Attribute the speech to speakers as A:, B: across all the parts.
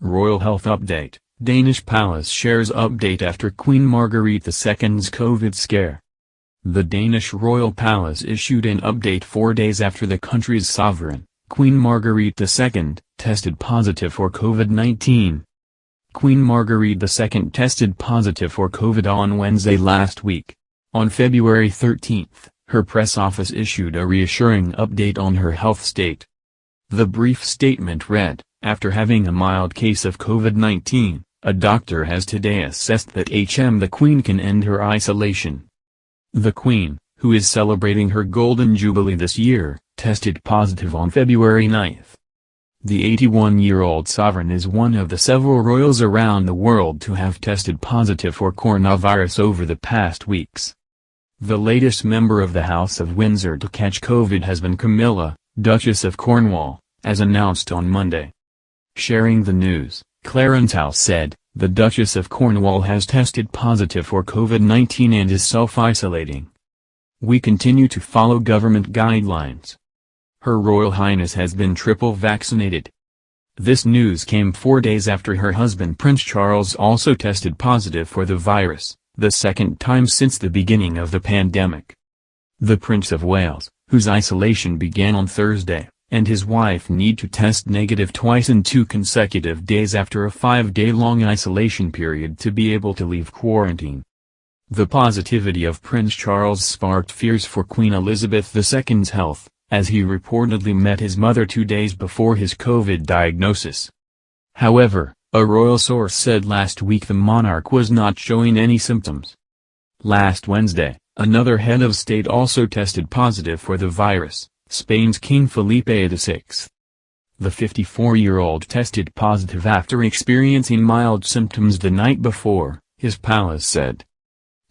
A: Royal Health Update. Danish Palace shares update after Queen Margrethe II's COVID scare. The Danish Royal Palace issued an update 4 days after the country's sovereign, Queen Margrethe II, tested positive for COVID-19. Queen Margrethe II tested positive for COVID on Wednesday last week. On February 13, her press office issued a reassuring update on her health state. The brief statement read, "After having a mild case of COVID-19, a doctor has today assessed that the Queen can end her isolation." The Queen, who is celebrating her Golden Jubilee this year, tested positive on February 9. The 81-year-old sovereign is one of the several royals around the world to have tested positive for coronavirus over the past weeks. The latest member of the House of Windsor to catch COVID has been Camilla, Duchess of Cornwall, as announced on Monday. Sharing the news, Clarence House said, "The Duchess of Cornwall has tested positive for COVID-19 and is self-isolating. We continue to follow government guidelines. Her Royal Highness has been triple vaccinated." This news came 4 days after her husband Prince Charles also tested positive for the virus, the second time since the beginning of the pandemic. The Prince of Wales, whose isolation began on Thursday, and his wife need to test negative twice in 2 consecutive days after a 5-day-long isolation period to be able to leave quarantine. The positivity of Prince Charles sparked fears for Queen Elizabeth II's health, as he reportedly met his mother 2 days before his COVID diagnosis. However, a royal source said last week the monarch was not showing any symptoms. Last Wednesday, another head of state also tested positive for the virus, Spain's King Felipe VI. The 54-year-old tested positive after experiencing mild symptoms the night before, his palace said.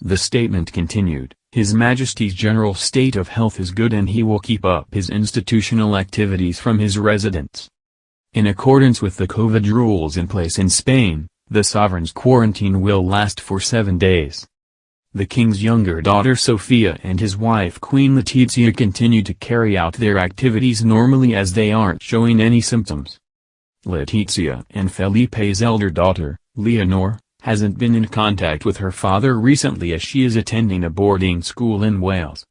A: The statement continued, "His Majesty's general state of health is good and he will keep up his institutional activities from his residence." In accordance with the COVID rules in place in Spain, the sovereign's quarantine will last for 7 days. The king's younger daughter Sophia and his wife Queen Letizia continue to carry out their activities normally as they aren't showing any symptoms. Letizia and Felipe's elder daughter, Leonor, hasn't been in contact with her father recently as she is attending a boarding school in Wales.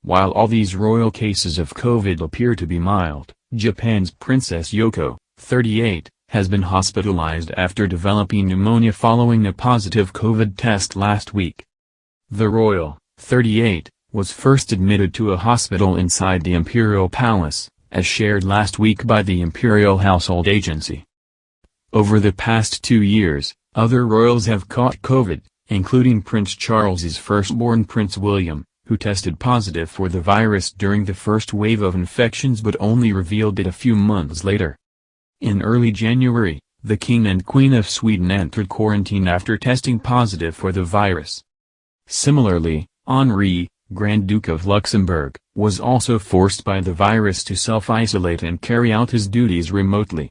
A: While all these royal cases of COVID appear to be mild, Japan's Princess Yoko, 38, has been hospitalized after developing pneumonia following a positive COVID test last week. The royal, 38, was first admitted to a hospital inside the Imperial Palace, as shared last week by the Imperial Household Agency. Over the past 2 years, other royals have caught COVID, including Prince Charles's firstborn Prince William, who tested positive for the virus during the first wave of infections but only revealed it a few months later. In early January, the King and Queen of Sweden entered quarantine after testing positive for the virus. Similarly, Henri, Grand Duke of Luxembourg, was also forced by the virus to self-isolate and carry out his duties remotely.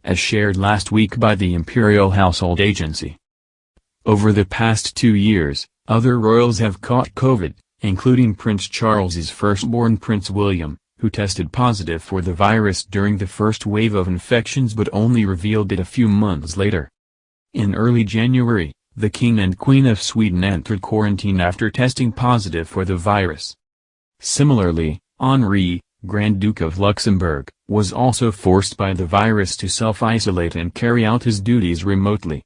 A: as shared last week by the Imperial Household Agency. Over the past 2 years, other royals have caught COVID, including Prince Charles's firstborn Prince William, who tested positive for the virus during the first wave of infections but only revealed it a few months later. In early January, the King and Queen of Sweden entered quarantine after testing positive for the virus. Similarly, Henri, Grand Duke of Luxembourg, was also forced by the virus to self-isolate and carry out his duties remotely.